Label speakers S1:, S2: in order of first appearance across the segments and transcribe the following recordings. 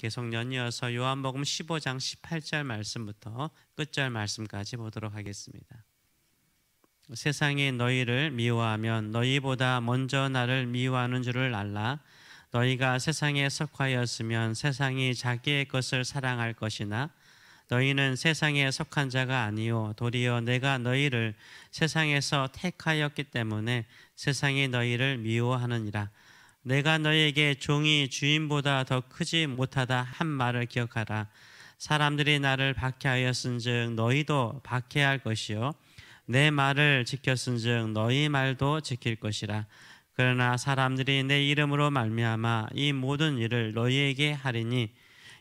S1: 계속 연이어서 요한복음 15장 18절 말씀부터 끝절 말씀까지 보도록 하겠습니다. 세상이 너희를 미워하면 너희보다 먼저 나를 미워하는 줄을 알라. 너희가 세상에 속하였으면 세상이 자기의 것을 사랑할 것이나 너희는 세상에 속한 자가 아니요 도리어 내가 너희를 세상에서 택하였기 때문에 세상이 너희를 미워하느니라. 내가 너희에게 종이 주인보다 더 크지 못하다 한 말을 기억하라. 사람들이 나를 박해하였은즉 너희도 박해할 것이요 내 말을 지켰은즉 너희 말도 지킬 것이라. 그러나 사람들이 내 이름으로 말미암아 이 모든 일을 너희에게 하리니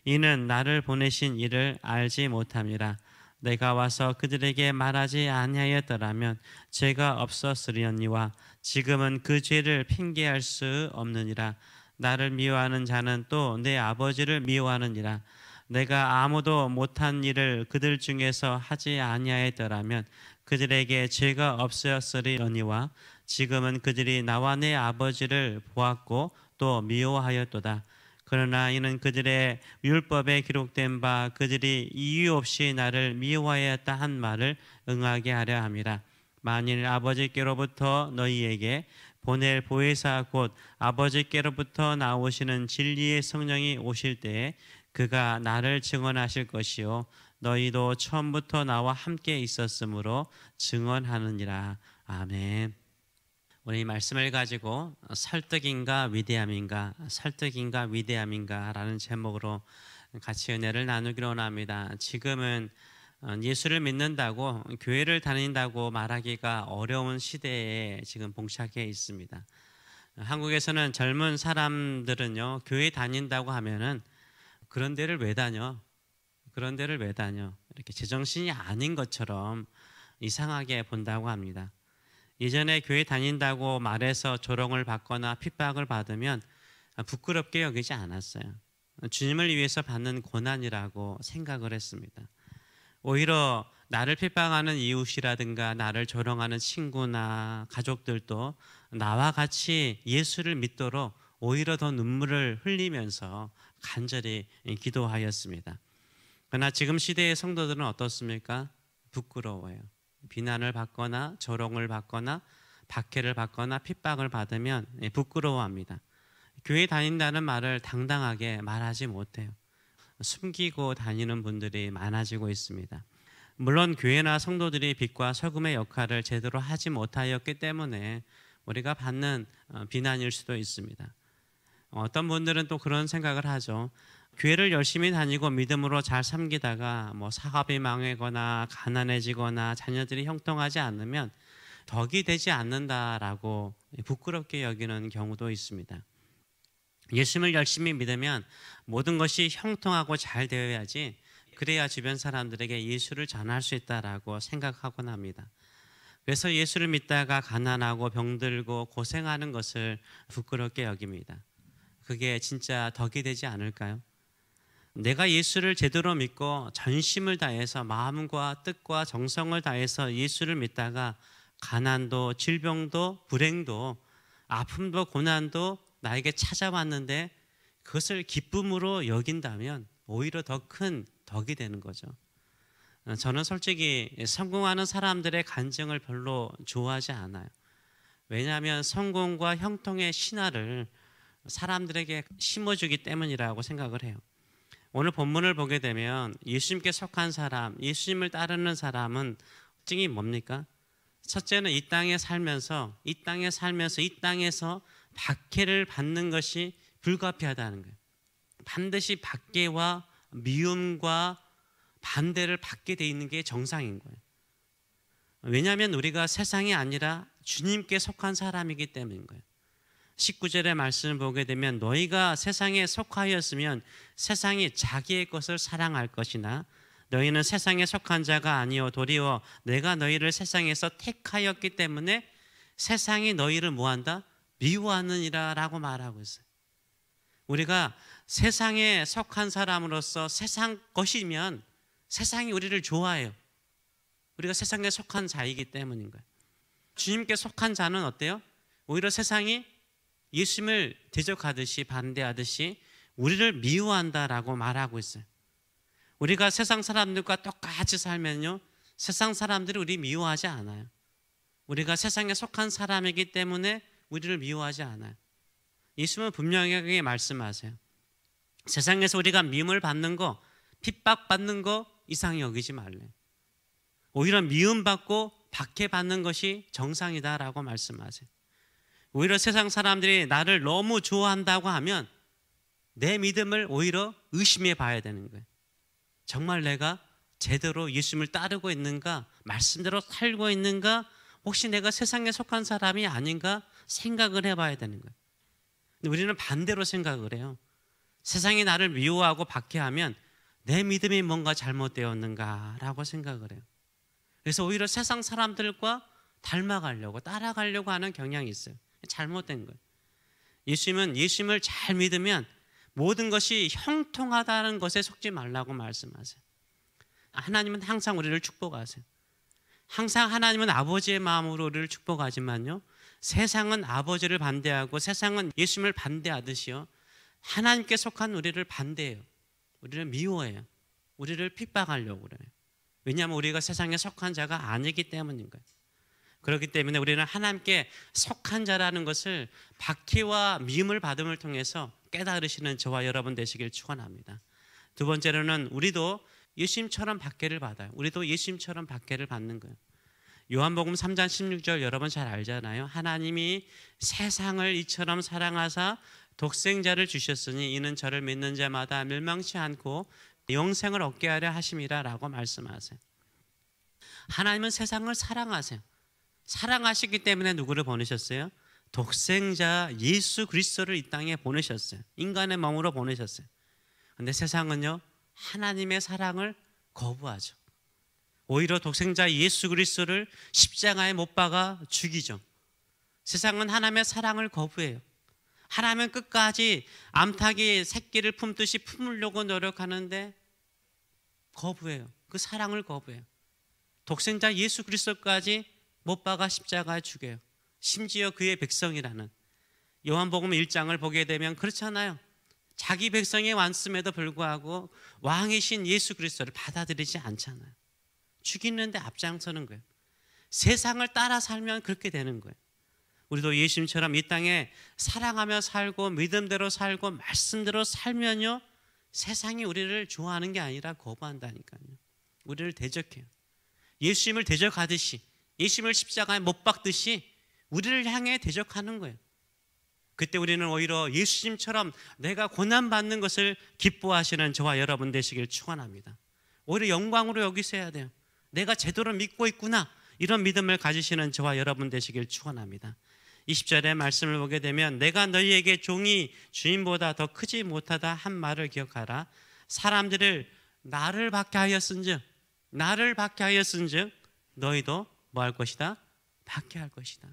S1: 이는 나를 보내신 이를 알지 못함이라. 내가 와서 그들에게 말하지 아니하였더라면 죄가 없었으려니와 지금은 그 죄를 핑계할 수 없느니라. 나를 미워하는 자는 또 내 아버지를 미워하느니라. 내가 아무도 못한 일을 그들 중에서 하지 아니하였더라면 그들에게 죄가 없었으리니와 지금은 그들이 나와 내 아버지를 보았고 또 미워하였도다. 그러나 이는 그들의 율법에 기록된 바 그들이 이유 없이 나를 미워하였다 한 말을 응하게 하려 함이라. 만일 아버지께로부터 너희에게 보낼 보혜사 곧 아버지께로부터 나오시는 진리의 성령이 오실 때에 그가 나를 증언하실 것이요 너희도 처음부터 나와 함께 있었으므로 증언하느니라. 아멘. 오늘 이 말씀을 가지고 설득인가 위대함인가, 설득인가 위대함인가 라는 제목으로 같이 은혜를 나누기로 원합니다. 지금은 예수를 믿는다고 교회를 다닌다고 말하기가 어려운 시대에 지금 봉착해 있습니다. 한국에서는 젊은 사람들은요, 교회 다닌다고 하면은 그런 데를 왜 다녀? 그런 데를 왜 다녀? 이렇게 제정신이 아닌 것처럼 이상하게 본다고 합니다. 예전에 교회 다닌다고 말해서 조롱을 받거나 핍박을 받으면 부끄럽게 여기지 않았어요. 주님을 위해서 받는 고난이라고 생각을 했습니다. 오히려 나를 핍박하는 이웃이라든가 나를 조롱하는 친구나 가족들도 나와 같이 예수를 믿도록 오히려 더 눈물을 흘리면서 간절히 기도하였습니다. 그러나 지금 시대의 성도들은 어떻습니까? 부끄러워요. 비난을 받거나 조롱을 받거나 박해를 받거나 핍박을 받으면 부끄러워합니다. 교회 다닌다는 말을 당당하게 말하지 못해요. 숨기고 다니는 분들이 많아지고 있습니다. 물론 교회나 성도들이 빛과 소금의 역할을 제대로 하지 못하였기 때문에 우리가 받는 비난일 수도 있습니다. 어떤 분들은 또 그런 생각을 하죠. 교회를 열심히 다니고 믿음으로 잘 섬기다가 사업이 망하거나 가난해지거나 자녀들이 형통하지 않으면 덕이 되지 않는다라고 부끄럽게 여기는 경우도 있습니다. 예수님을 열심히 믿으면 모든 것이 형통하고 잘 되어야지, 그래야 주변 사람들에게 예수를 전할 수 있다라고 생각하곤 합니다. 그래서 예수를 믿다가 가난하고 병들고 고생하는 것을 부끄럽게 여깁니다. 그게 진짜 덕이 되지 않을까요? 내가 예수를 제대로 믿고 전심을 다해서 마음과 뜻과 정성을 다해서 예수를 믿다가 가난도 질병도 불행도 아픔도 고난도 나에게 찾아왔는데 그것을 기쁨으로 여긴다면 오히려 더 큰 덕이 되는 거죠. 저는 솔직히 성공하는 사람들의 간증을 별로 좋아하지 않아요. 왜냐하면 성공과 형통의 신화를 사람들에게 심어주기 때문이라고 생각을 해요. 오늘 본문을 보게 되면 예수님께 속한 사람, 예수님을 따르는 사람은 특징이 뭡니까? 첫째는 이 땅에 살면서 이 땅에서 박해를 받는 것이 불가피하다는 거예요. 반드시 박해와 미움과 반대를 받게 돼 있는 게 정상인 거예요. 왜냐하면 우리가 세상이 아니라 주님께 속한 사람이기 때문인 거예요. 19절의 말씀을 보게 되면 너희가 세상에 속하였으면 세상이 자기의 것을 사랑할 것이나 너희는 세상에 속한 자가 아니요 도리어 내가 너희를 세상에서 택하였기 때문에 세상이 너희를 뭐한다? 미워하느니라 라고 말하고 있어요. 우리가 세상에 속한 사람으로서 세상 것이면 세상이 우리를 좋아해요. 우리가 세상에 속한 자이기 때문인 거예요. 주님께 속한 자는 어때요? 오히려 세상이 예수님을 대적하듯이 반대하듯이 우리를 미워한다라고 말하고 있어요. 우리가 세상 사람들과 똑같이 살면요, 세상 사람들이 우리 미워하지 않아요. 우리가 세상에 속한 사람이기 때문에 우리를 미워하지 않아요. 예수님은 분명하게 말씀하세요. 세상에서 우리가 미움을 받는 거, 핍박받는 거 이상히 여기지 말래. 오히려 미움받고 박해받는 것이 정상이다라고 말씀하세요. 오히려 세상 사람들이 나를 너무 좋아한다고 하면 내 믿음을 오히려 의심해 봐야 되는 거예요. 정말 내가 제대로 예수님을 따르고 있는가, 말씀대로 살고 있는가, 혹시 내가 세상에 속한 사람이 아닌가 생각을 해봐야 되는 거예요. 근데 우리는 반대로 생각을 해요. 세상이 나를 미워하고 박해하면 내 믿음이 뭔가 잘못되었는가라고 생각을 해요. 그래서 오히려 세상 사람들과 닮아가려고 따라가려고 하는 경향이 있어요. 잘못된 거예요. 예수님을 잘 믿으면 모든 것이 형통하다는 것에 속지 말라고 말씀하세요. 하나님은 항상 우리를 축복하세요. 항상 하나님은 아버지의 마음으로 우리를 축복하지만요, 세상은 아버지를 반대하고 세상은 예수님을 반대하듯이요, 하나님께 속한 우리를 반대해요. 우리를 미워해요. 우리를 핍박하려고 그래요. 왜냐하면 우리가 세상에 속한 자가 아니기 때문인 거예요. 그렇기 때문에 우리는 하나님께 속한 자라는 것을 박해와 미움을 받음을 통해서 깨달으시는 저와 여러분 되시길 축원합니다. 두 번째로는 우리도 예수님처럼 박해를 받아요. 우리도 예수님처럼 박해를 받는 거예요. 요한복음 3장 16절 여러분 잘 알잖아요. 하나님이 세상을 이처럼 사랑하사 독생자를 주셨으니 이는 저를 믿는 자마다 멸망치 않고 영생을 얻게 하려 하심이라 라고 말씀하세요. 하나님은 세상을 사랑하세요. 사랑하시기 때문에 누구를 보내셨어요? 독생자 예수 그리스도를 이 땅에 보내셨어요. 인간의 몸으로 보내셨어요. 그런데 세상은요, 하나님의 사랑을 거부하죠. 오히려 독생자 예수 그리스도를 십자가에 못 박아 죽이죠. 세상은 하나님의 사랑을 거부해요. 하나님은 끝까지 암탉이 새끼를 품듯이 품으려고 노력하는데 거부해요. 그 사랑을 거부해요. 독생자 예수 그리스도까지 못 박아 십자가에 죽여요. 심지어 그의 백성이라는 요한복음 1장을 보게 되면 그렇잖아요. 자기 백성이 왔음에도 불구하고 왕이신 예수 그리스도를 받아들이지 않잖아요. 죽이는데 앞장서는 거예요. 세상을 따라 살면 그렇게 되는 거예요. 우리도 예수님처럼 이 땅에 사랑하며 살고 믿음대로 살고 말씀대로 살면요, 세상이 우리를 좋아하는 게 아니라 거부한다니까요. 우리를 대적해요. 예수님을 대적하듯이, 예수님을 십자가에 못 박듯이 우리를 향해 대적하는 거예요. 그때 우리는 오히려 예수님처럼 내가 고난받는 것을 기뻐하시는 저와 여러분 되시길 축원합니다. 오히려 영광으로 여기셔야 돼요. 내가 제대로 믿고 있구나, 이런 믿음을 가지시는 저와 여러분 되시길 축원합니다. 20절의 말씀을 보게 되면 내가 너희에게 종이 주인보다 더 크지 못하다 한 말을 기억하라. 사람들을 나를 박해하였은즉 너희도 뭐 할 것이다? 박해할 것이다.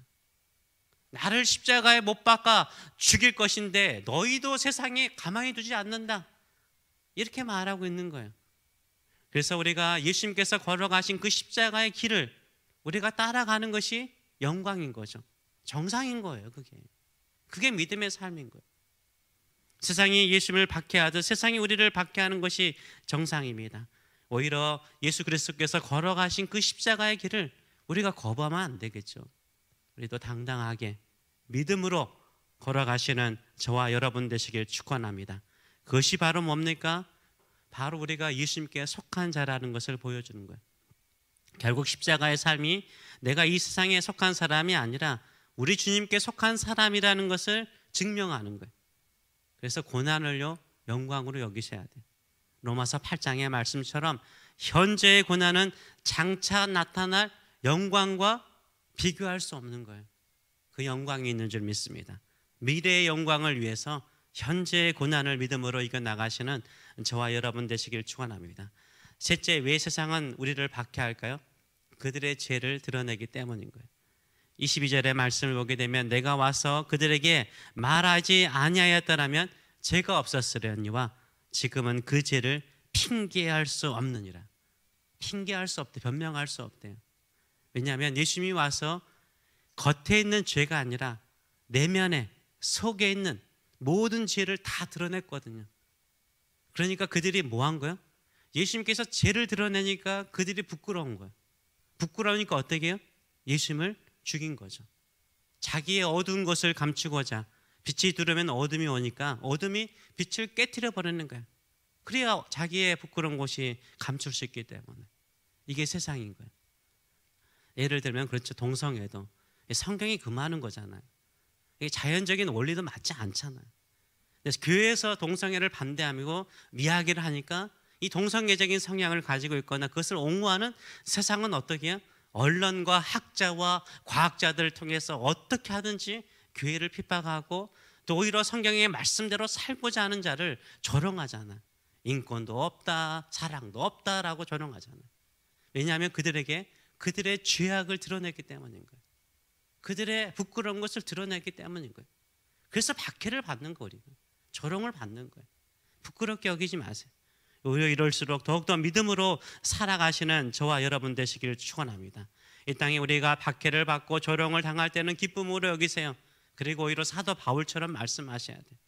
S1: 나를 십자가에 못 박아 죽일 것인데 너희도 세상에 가만히 두지 않는다, 이렇게 말하고 있는 거예요. 그래서 우리가 예수님께서 걸어가신 그 십자가의 길을 우리가 따라가는 것이 영광인 거죠. 정상인 거예요. 그게 믿음의 삶인 거예요. 세상이 예수님을 박해하듯 세상이 우리를 박해하는 것이 정상입니다. 오히려 예수 그리스도께서 걸어가신 그 십자가의 길을 우리가 거부하면 안 되겠죠. 우리도 당당하게 믿음으로 걸어가시는 저와 여러분 되시길 축원합니다. 그것이 바로 뭡니까? 바로 우리가 예수님께 속한 자라는 것을 보여주는 거예요. 결국 십자가의 삶이 내가 이 세상에 속한 사람이 아니라 우리 주님께 속한 사람이라는 것을 증명하는 거예요. 그래서 고난을요, 영광으로 여기셔야 돼요. 로마서 8장의 말씀처럼 현재의 고난은 장차 나타날 영광과 비교할 수 없는 거예요. 그 영광이 있는 줄 믿습니다. 미래의 영광을 위해서 현재의 고난을 믿음으로 이겨나가시는 저와 여러분 되시길 축원합니다. 셋째, 왜 세상은 우리를 박해할까요? 그들의 죄를 드러내기 때문인 거예요. 22절의 말씀을 보게 되면 내가 와서 그들에게 말하지 아니하였더라면 죄가 없었으려니와 지금은 그 죄를 핑계할 수 없느니라. 핑계할 수 없대, 변명할 수 없대요. 왜냐하면 예수님이 와서 겉에 있는 죄가 아니라 내면에 속에 있는 모든 죄를 다 드러냈거든요. 그러니까 그들이 뭐 한 거예요? 예수님께서 죄를 드러내니까 그들이 부끄러운 거예요. 부끄러우니까 어떻게 해요? 예수님을 죽인 거죠. 자기의 어두운 것을 감추고자, 빛이 들어오면 어둠이 오니까 어둠이 빛을 깨트려 버리는 거예요. 그래야 자기의 부끄러운 곳이 감출 수 있기 때문에. 이게 세상인 거예요. 예를 들면 그렇죠. 동성애도 성경이 금하는 거잖아요. 이게 자연적인 원리도 맞지 않잖아요. 그래서 교회에서 동성애를 반대하고 이야기를 하니까 이 동성애적인 성향을 가지고 있거나 그것을 옹호하는 세상은 어떻게 해요? 언론과 학자와 과학자들을 통해서 어떻게 하든지 교회를 핍박하고 또 오히려 성경의 말씀대로 살고자 하는 자를 조롱하잖아요. 인권도 없다, 사랑도 없다라고 조롱하잖아요. 왜냐하면 그들에게 그들의 죄악을 드러냈기 때문인 거예요. 그들의 부끄러운 것을 드러냈기 때문인 거예요. 그래서 박해를 받는 거예요. 조롱을 받는 거예요. 부끄럽게 여기지 마세요. 오히려 이럴수록 더욱더 믿음으로 살아가시는 저와 여러분 되시기를 축원합니다. 이 땅에 우리가 박해를 받고 조롱을 당할 때는 기쁨으로 여기세요. 그리고 오히려 사도 바울처럼 말씀하셔야 돼요.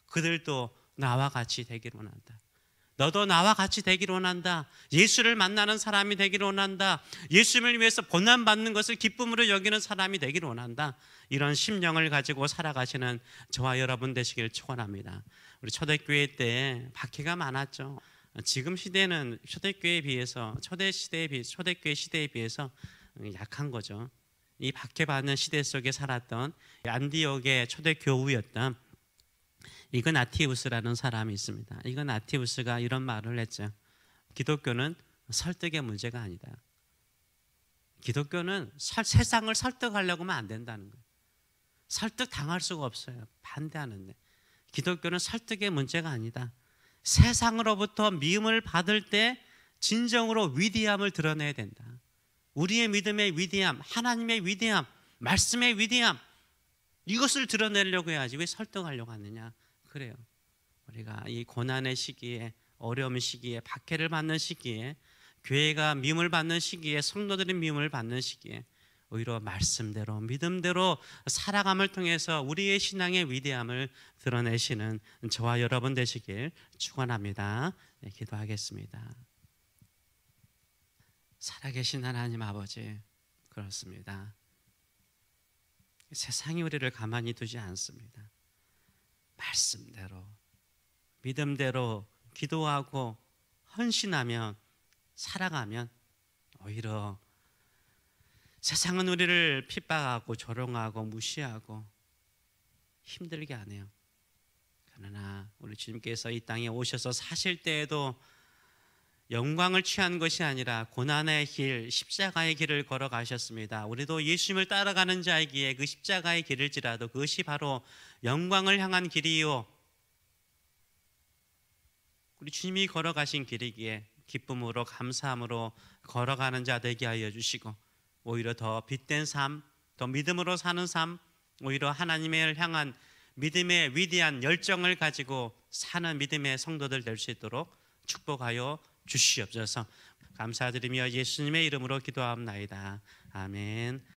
S1: 그들도 나와 같이 되기를 원한다. 너도 나와 같이 되기를 원한다. 예수를 만나는 사람이 되기를 원한다. 예수님을 위해서 고난받는 것을 기쁨으로 여기는 사람이 되기를 원한다. 이런 심령을 가지고 살아가시는 저와 여러분 되시기를 축원합니다. 우리 초대교회 때 박해가 많았죠. 지금 시대는 초대교회에 비해서 초대교회 시대에 비해서 약한 거죠. 이 박해받는 시대 속에 살았던 안디옥의 초대교우였던 이그나티우스라는 사람이 있습니다. 이그나티우스가 이런 말을 했죠. 기독교는 설득의 문제가 아니다. 기독교는 세상을 설득하려고 하면 안 된다는 거예요. 설득 당할 수가 없어요. 반대하는데. 기독교는 설득의 문제가 아니다. 세상으로부터 미움을 받을 때 진정으로 위대함을 드러내야 된다. 우리의 믿음의 위대함, 하나님의 위대함, 말씀의 위대함, 이것을 드러내려고 해야지 왜 설득하려고 하느냐. 그래요. 우리가 이 고난의 시기에, 어려움 시기에, 박해를 받는 시기에, 교회가 미움을 받는 시기에, 성도들이 미움을 받는 시기에 오히려 말씀대로 믿음대로 살아감을 통해서 우리의 신앙의 위대함을 드러내시는 저와 여러분 되시길 축원합니다. 네, 기도하겠습니다. 살아계신 하나님 아버지, 그렇습니다. 세상이 우리를 가만히 두지 않습니다. 말씀대로 믿음대로 기도하고 헌신하면 살아가면 오히려 세상은 우리를 핍박하고 조롱하고 무시하고 힘들게 하네요. 그러나 우리 주님께서 이 땅에 오셔서 사실 때에도 영광을 취한 것이 아니라 고난의 길, 십자가의 길을 걸어가셨습니다. 우리도 예수님을 따라가는 자이기에 그 십자가의 길일지라도 그것이 바로 영광을 향한 길이요, 우리 주님이 걸어가신 길이기에 기쁨으로 감사함으로 걸어가는 자 되게 하여 주시고 오히려 더 빛된 삶, 더 믿음으로 사는 삶, 오히려 하나님을 향한 믿음의 위대한 열정을 가지고 사는 믿음의 성도들 될 수 있도록 축복하여 주시옵소서. 감사드리며 예수님의 이름으로 기도하옵나이다. 아멘.